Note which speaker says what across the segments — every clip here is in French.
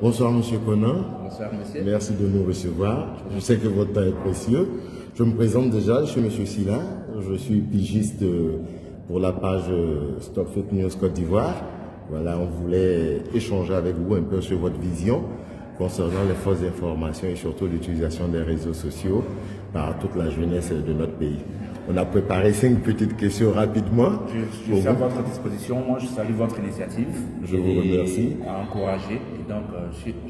Speaker 1: Bonsoir Monsieur Conan.
Speaker 2: Bonsoir Monsieur.
Speaker 1: Merci de nous recevoir. Je sais que votre temps est précieux. Je me présente déjà, je suis Monsieur Silla. Je suis pigiste pour la page Stop Fake News Côte d'Ivoire. Voilà, on voulait échanger avec vous un peu sur votre vision concernant les fausses informations et surtout l'utilisation des réseaux sociaux par toute la jeunesse de notre pays. On a préparé 5 petites questions rapidement.
Speaker 2: Je suis à votre disposition. Moi, je salue votre initiative.
Speaker 1: Je vous remercie.
Speaker 2: À encourager. Et donc,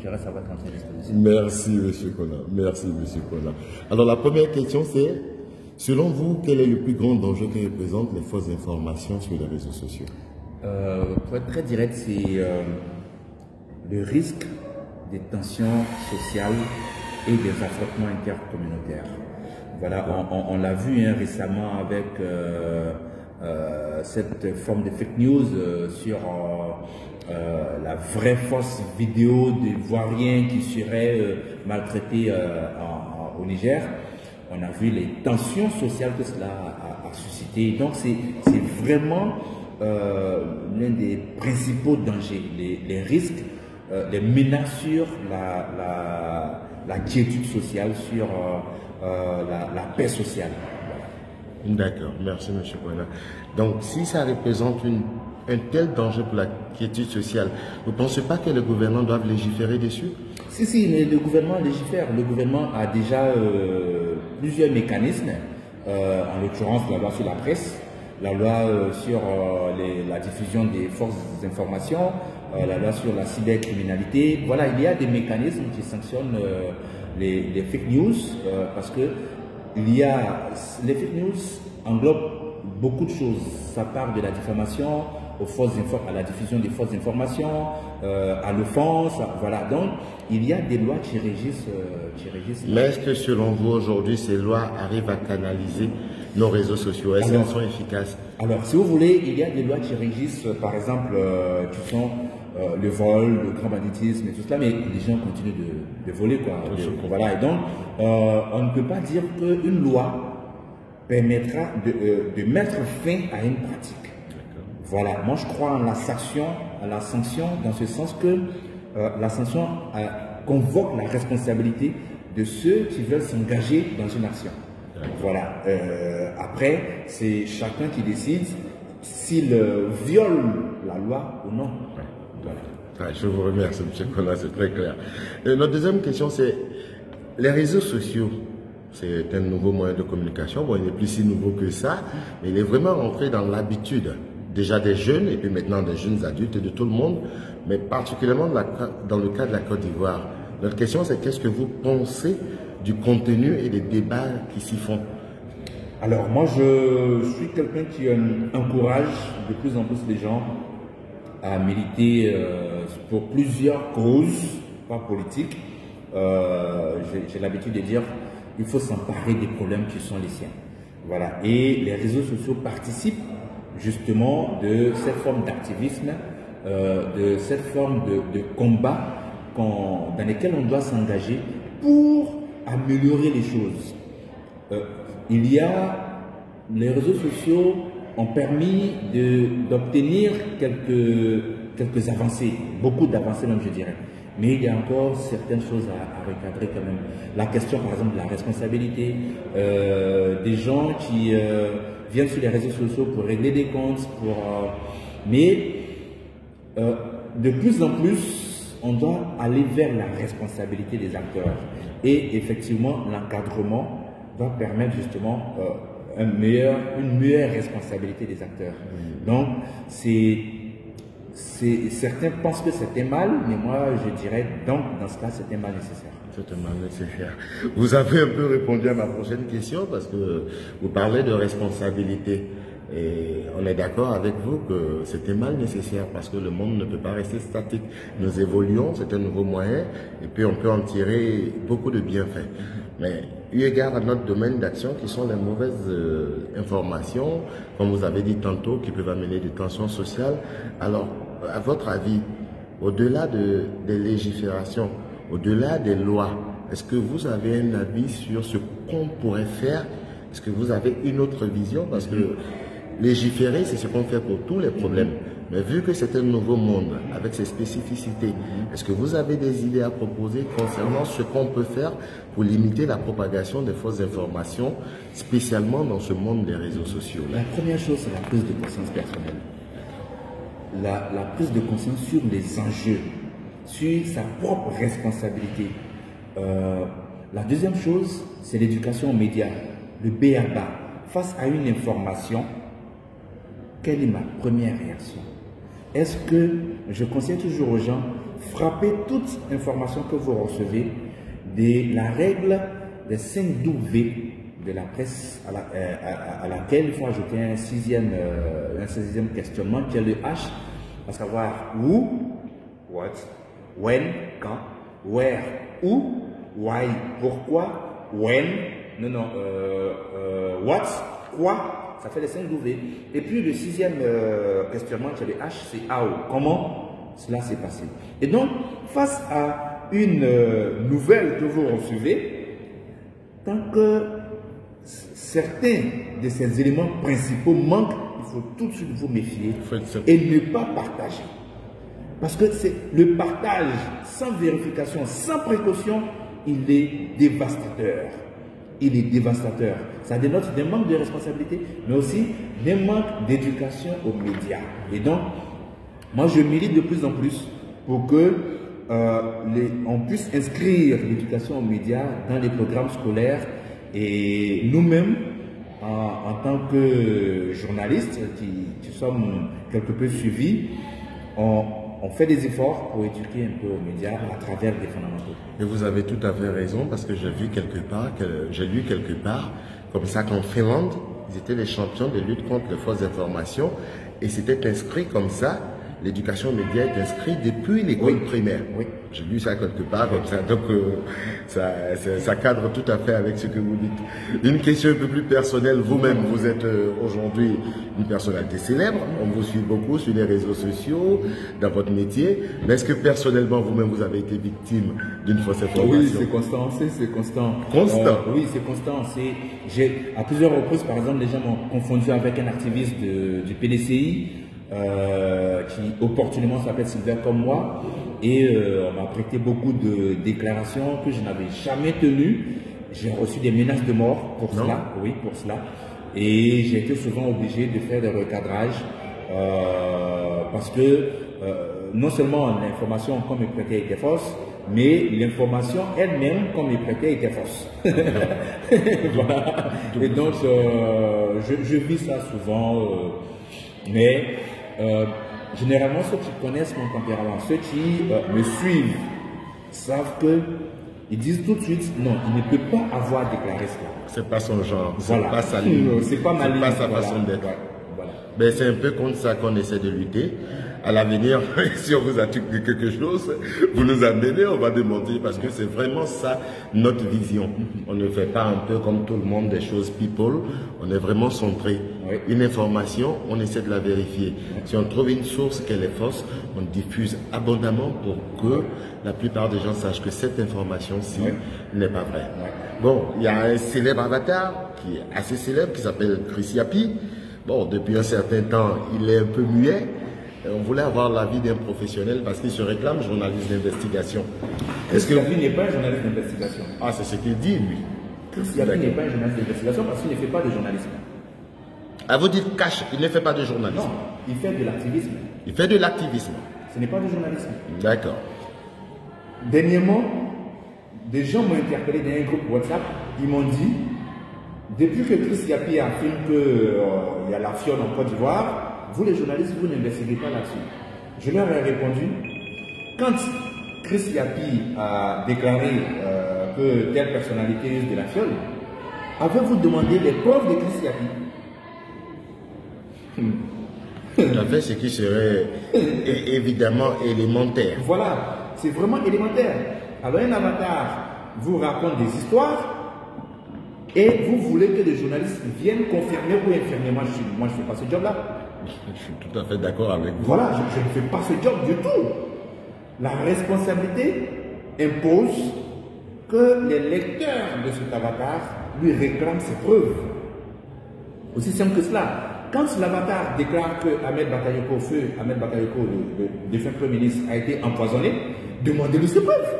Speaker 2: je reste à votre entière disposition.
Speaker 1: Merci, Monsieur Conan. Merci, Monsieur Conan. Alors, la première question, c'est, selon vous, quel est le plus grand danger que représentent les fausses informations sur les réseaux sociaux?
Speaker 2: Pour être très direct, c'est le risque des tensions sociales et des affrontements intercommunautaires. Voilà, on l'a vu récemment avec cette forme de fake news sur la vraie fausse vidéo d'Ivoiriens qui seraient maltraités au Niger. On a vu les tensions sociales que cela a suscité. Donc c'est vraiment l'un des principaux dangers, les risques, les menaces sur la quiétude sociale, sur la paix sociale.
Speaker 1: D'accord, merci M. Conan. Donc, si ça représente un tel danger pour la quiétude sociale, vous ne pensez pas que le gouvernement doit légiférer dessus?
Speaker 2: Si, le gouvernement légifère. Le gouvernement a déjà plusieurs mécanismes, en l'occurrence la loi sur la presse, la loi sur la diffusion des fausses informations, la loi sur la cybercriminalité. Voilà, il y a des mécanismes qui sanctionnent les fake news, parce que les fake news englobent beaucoup de choses. Ça part de la diffamation à la diffusion des fausses informations, à l'offense. Voilà, donc il y a des lois qui régissent.
Speaker 1: Mais est-ce que selon vous aujourd'hui ces lois arrivent à canaliser nos réseaux sociaux? Est-ce qu'elles sont efficaces? Alors,
Speaker 2: si vous voulez, il y a des lois qui régissent, par exemple, qui sont le vol, le grand banditisme et tout cela, mais les gens continuent de voler, quoi. Voilà, et donc, on ne peut pas dire qu'une loi permettra de mettre fin à une pratique. Voilà, moi je crois en la sanction dans ce sens que la sanction convoque la responsabilité de ceux qui veulent s'engager dans une action. Voilà, après, c'est chacun qui décide s'il viole la loi ou non.
Speaker 1: Voilà. Je vous remercie, M. Conan, c'est très clair. Et notre deuxième question, c'est les réseaux sociaux. C'est un nouveau moyen de communication. Bon, il n'est plus si nouveau que ça, mais il est vraiment rentré dans l'habitude déjà des jeunes et puis maintenant des jeunes adultes et de tout le monde, mais particulièrement dans le cas de la Côte d'Ivoire. Notre question, c'est qu'est-ce que vous pensez du contenu et des débats qui s'y font?
Speaker 2: Alors moi, je suis quelqu'un qui encourage de plus en plus les gens à militer pour plusieurs causes, pas politiques. J'ai l'habitude de dire qu'il faut s'emparer des problèmes qui sont les siens. Voilà. Et les réseaux sociaux participent justement de cette forme d'activisme, de cette forme de combat dans lesquels on doit s'engager pour améliorer les choses. Les réseaux sociaux ont permis d'obtenir quelques avancées, beaucoup d'avancées même je dirais. Mais il y a encore certaines choses à recadrer quand même. La question par exemple de la responsabilité, des gens qui viennent sur les réseaux sociaux pour régler des comptes, mais de plus en plus, on doit aller vers la responsabilité des acteurs. Et effectivement, l'encadrement va permettre justement une meilleure responsabilité des acteurs. Donc, certains pensent que c'était mal, mais moi, je dirais donc, dans ce cas, c'était mal nécessaire.
Speaker 1: C'était mal nécessaire. Vous avez un peu répondu à ma prochaine question parce que vous parlez de responsabilité. Et on est d'accord avec vous que c'était mal nécessaire parce que le monde ne peut pas rester statique. Nous évoluons, c'est un nouveau moyen et puis on peut en tirer beaucoup de bienfaits. Mais eu égard à notre domaine d'action qui sont les mauvaises informations, comme vous avez dit tantôt, qui peuvent amener des tensions sociales. Alors, à votre avis, au-delà des légiférations, au-delà des lois, est-ce que vous avez un avis sur ce qu'on pourrait faire? Est-ce que vous avez une autre vision? Parce que légiférer, c'est ce qu'on fait pour tous les problèmes. Mais vu que c'est un nouveau monde avec ses spécificités, est-ce que vous avez des idées à proposer concernant ce qu'on peut faire pour limiter la propagation des fausses informations, spécialement dans ce monde des réseaux sociaux?
Speaker 2: La première chose, c'est la prise de conscience personnelle. La prise de conscience sur les enjeux, sur sa propre responsabilité. La deuxième chose, c'est l'éducation aux médias, le B.A.B.A. Face à une information, quelle est ma première réaction? Est-ce que je conseille toujours aux gens, frappez toute information que vous recevez de la règle des 5 W de la presse à laquelle il faut ajouter un sixième questionnement qui est le H, à savoir who, what, when, quand, where, où, why, pourquoi, when, what, quoi, ça fait les 5 W. Et puis le sixième questionnement qui est le H, c'est how, comment cela s'est passé. Et donc, face à une nouvelle que vous recevez, tant que certains de ces éléments principaux manquent, il faut tout de suite vous méfier et ne pas partager. Parce que c'est le partage sans vérification, sans précaution, il est dévastateur. Il est dévastateur. Ça dénote des manques de responsabilité, mais aussi des manques d'éducation aux médias. Et donc, moi je milite de plus en plus pour que on puisse inscrire l'éducation aux médias dans les programmes scolaires. Et nous-mêmes, en tant que journalistes qui sommes quelque peu suivis, on fait des efforts pour éduquer un peu aux médias à travers des fondamentaux.
Speaker 1: Et vous avez tout à fait raison, parce que j'ai lu quelque part, comme ça qu'en Finlande, ils étaient les champions de lutte contre les fausses informations, et c'était inscrit comme ça. L'éducation aux médias est inscrite depuis l'école primaire. Oui. J'ai lu ça quelque part comme ça, donc ça cadre tout à fait avec ce que vous dites. Une question un peu plus personnelle, vous-même, vous êtes aujourd'hui une personnalité célèbre, on vous suit beaucoup sur les réseaux sociaux, dans votre métier, mais est-ce que personnellement, vous-même, vous avez été victime d'une fausse information?
Speaker 2: Oui, c'est constant, c'est constant.
Speaker 1: Constant?
Speaker 2: Oui, c'est constant. À plusieurs reprises, par exemple, les gens m'ont confondu avec un activiste du PDCI, qui opportunément s'appelle Sylvain comme moi, et on m'a prêté beaucoup de déclarations que je n'avais jamais tenues. J'ai reçu des menaces de mort pour cela, oui, pour cela, et j'ai été souvent obligé de faire des recadrages parce que non seulement l'information qu'on me prêtait était fausse, mais l'information elle-même qu'on me prêtait était fausse. Voilà. Et donc je vis ça souvent, mais généralement, ceux qui connaissent mon tempérament, ceux qui me suivent, savent que ils disent tout de suite, non, il ne peut pas avoir déclaré cela.
Speaker 1: C'est pas son genre,
Speaker 2: voilà.
Speaker 1: C'est pas sa ligne,
Speaker 2: c'est pas ma ligne,
Speaker 1: c'est pas sa façon d'être.
Speaker 2: Voilà.
Speaker 1: Ben, c'est un peu contre ça qu'on essaie de lutter. À l'avenir, si on vous a dit quelque chose, vous nous amenez, on va démontrer, parce que c'est vraiment ça notre vision. On ne fait pas un peu comme tout le monde des choses people, on est vraiment centré. Oui. Une information, on essaie de la vérifier. Si on trouve une source qu'elle est fausse, on diffuse abondamment pour que la plupart des gens sachent que cette information-ci n'est pas vraie. Bon, il y a un célèbre avatar qui est assez célèbre, qui s'appelle Chris Yapi. Bon, depuis un certain temps, il est un peu muet. On voulait avoir l'avis d'un professionnel parce qu'il se réclame journaliste d'investigation.
Speaker 2: Est-ce que Yapi n'est pas un journaliste d'investigation?
Speaker 1: Ah, c'est ce qu'il dit, lui.
Speaker 2: Yapi n'est pas un journaliste d'investigation parce qu'il ne fait pas de journalisme.
Speaker 1: Ah, vous dites cash, il ne fait pas de journalisme?
Speaker 2: Non, il fait de l'activisme.
Speaker 1: Il fait de l'activisme.
Speaker 2: Ce n'est pas du journalisme.
Speaker 1: D'accord.
Speaker 2: Dernièrement, des gens m'ont interpellé dans un groupe WhatsApp. Ils m'ont dit, depuis que Chris Yapi affirme qu'il y a la fiole en Côte d'Ivoire, vous les journalistes, vous n'investiguez pas là-dessus. Je leur ai répondu, quand Chris Yapi a déclaré que telle personnalité use de la fiole, avez-vous demandé les preuves de Chris Yapi?
Speaker 1: Tout à fait, ce qui serait évidemment élémentaire.
Speaker 2: Voilà, c'est vraiment élémentaire. Alors un avatar vous raconte des histoires et vous voulez que les journalistes viennent confirmer ou infirmer. Moi, je ne fais pas ce job-là.
Speaker 1: Je suis tout à fait d'accord avec vous.
Speaker 2: Voilà, je ne fais pas ce job du tout. La responsabilité impose que les lecteurs de cet avatar lui réclament ses preuves. Aussi simple que cela. quand l'avatar déclare que Ahmed Bakayoko, le défunt Premier ministre, a été empoisonné, demandez-lui ses preuves.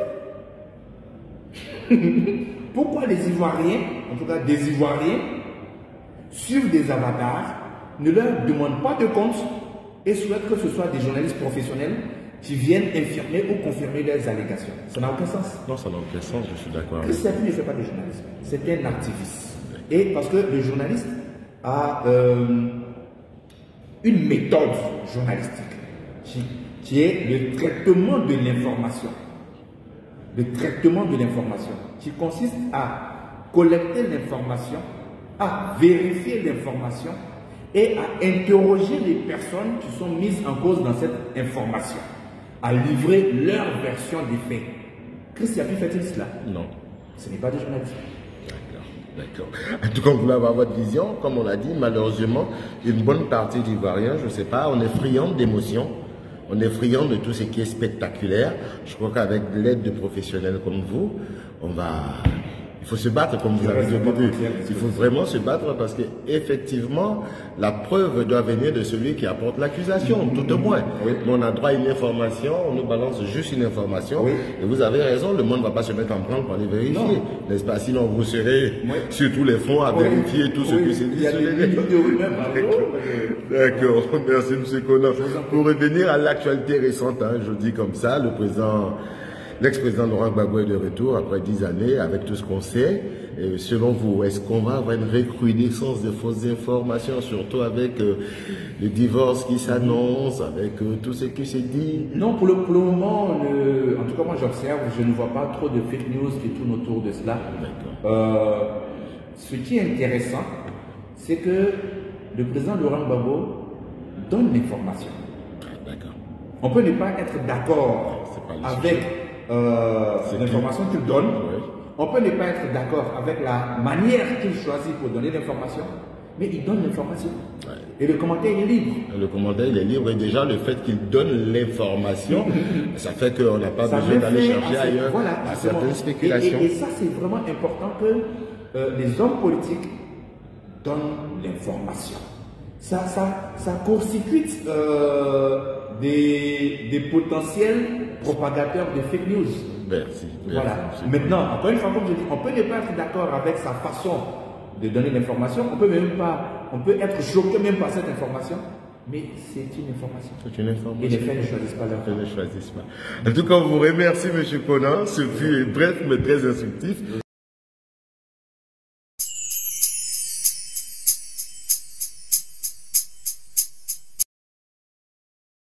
Speaker 2: Pourquoi les Ivoiriens, en tout cas des Ivoiriens, suivent des avatars, ne leur demandent pas de compte et souhaitent que ce soit des journalistes professionnels qui viennent infirmer ou confirmer leurs allégations? Ça n'a aucun sens.
Speaker 1: Non, ça n'a aucun sens, je suis d'accord.
Speaker 2: Christian ne fait pas de journalisme, c'est un activiste. Et parce que le journaliste a une méthode journalistique qui est le traitement de l'information. Le traitement de l'information qui consiste à collecter l'information, à vérifier l'information et à interroger les personnes qui sont mises en cause dans cette information, à livrer leur version des faits. Christian fait-il cela? Non. Ce n'est pas du journalisme.
Speaker 1: D'accord. En tout cas, vous pouvez avoir votre vision. Comme on l'a dit, malheureusement, une bonne partie d'Ivoiriens, je ne sais pas, on est friand d'émotions. On est friand de tout ce qui est spectaculaire. Je crois qu'avec l'aide de professionnels comme vous, il faut se battre, comme vous l'avez dit au début. Il faut vraiment se battre parce que effectivement, la preuve doit venir de celui qui apporte l'accusation, tout au moins. Oui. Mais on a droit à une information, on nous balance juste une information. Oui. Et vous avez raison, le monde ne va pas se mettre en branle pour aller vérifier, n'est-ce pas? Sinon, vous serez sur tous les fronts à vérifier tout ce qui s'est dit. D'accord, merci M. Konan. Pour revenir à l'actualité récente, hein, je dis comme ça, l'ex-président Laurent Gbagbo est de retour après 10 années avec tout ce qu'on sait. Et selon vous, est-ce qu'on va avoir une recrudescence de fausses informations, surtout avec le divorce qui s'annonce, avec tout ce qui s'est dit?
Speaker 2: Non, pour le moment, en tout cas moi j'observe, je ne vois pas trop de fake news qui tournent autour de cela. Ce qui est intéressant, c'est que le président Laurent Gbagbo donne l'information. On peut ne pas être d'accord avec l'information qu'il donne. Oui. On peut ne pas être d'accord avec la manière qu'il choisit pour donner l'information, mais il donne l'information. Ouais. Et le commentaire il est libre.
Speaker 1: Le commentaire il est libre et déjà le fait qu'il donne l'information, ça fait qu'on n'a pas besoin d'aller chercher ailleurs à certaines spéculations.
Speaker 2: Et ça c'est vraiment important que les hommes politiques donnent l'information. Ça court-circuite des potentiels propagateurs de fake news.
Speaker 1: Merci.
Speaker 2: Voilà. Maintenant, encore une fois, comme je dis, on peut ne pas être d'accord avec sa façon de donner l'information. On peut être choqué même par cette information, mais c'est une information.
Speaker 1: C'est une information.
Speaker 2: Et les faits ne choisissent pas leur
Speaker 1: En tout cas, on vous remercie, M. Konan. Ce fut bref mais très instructif.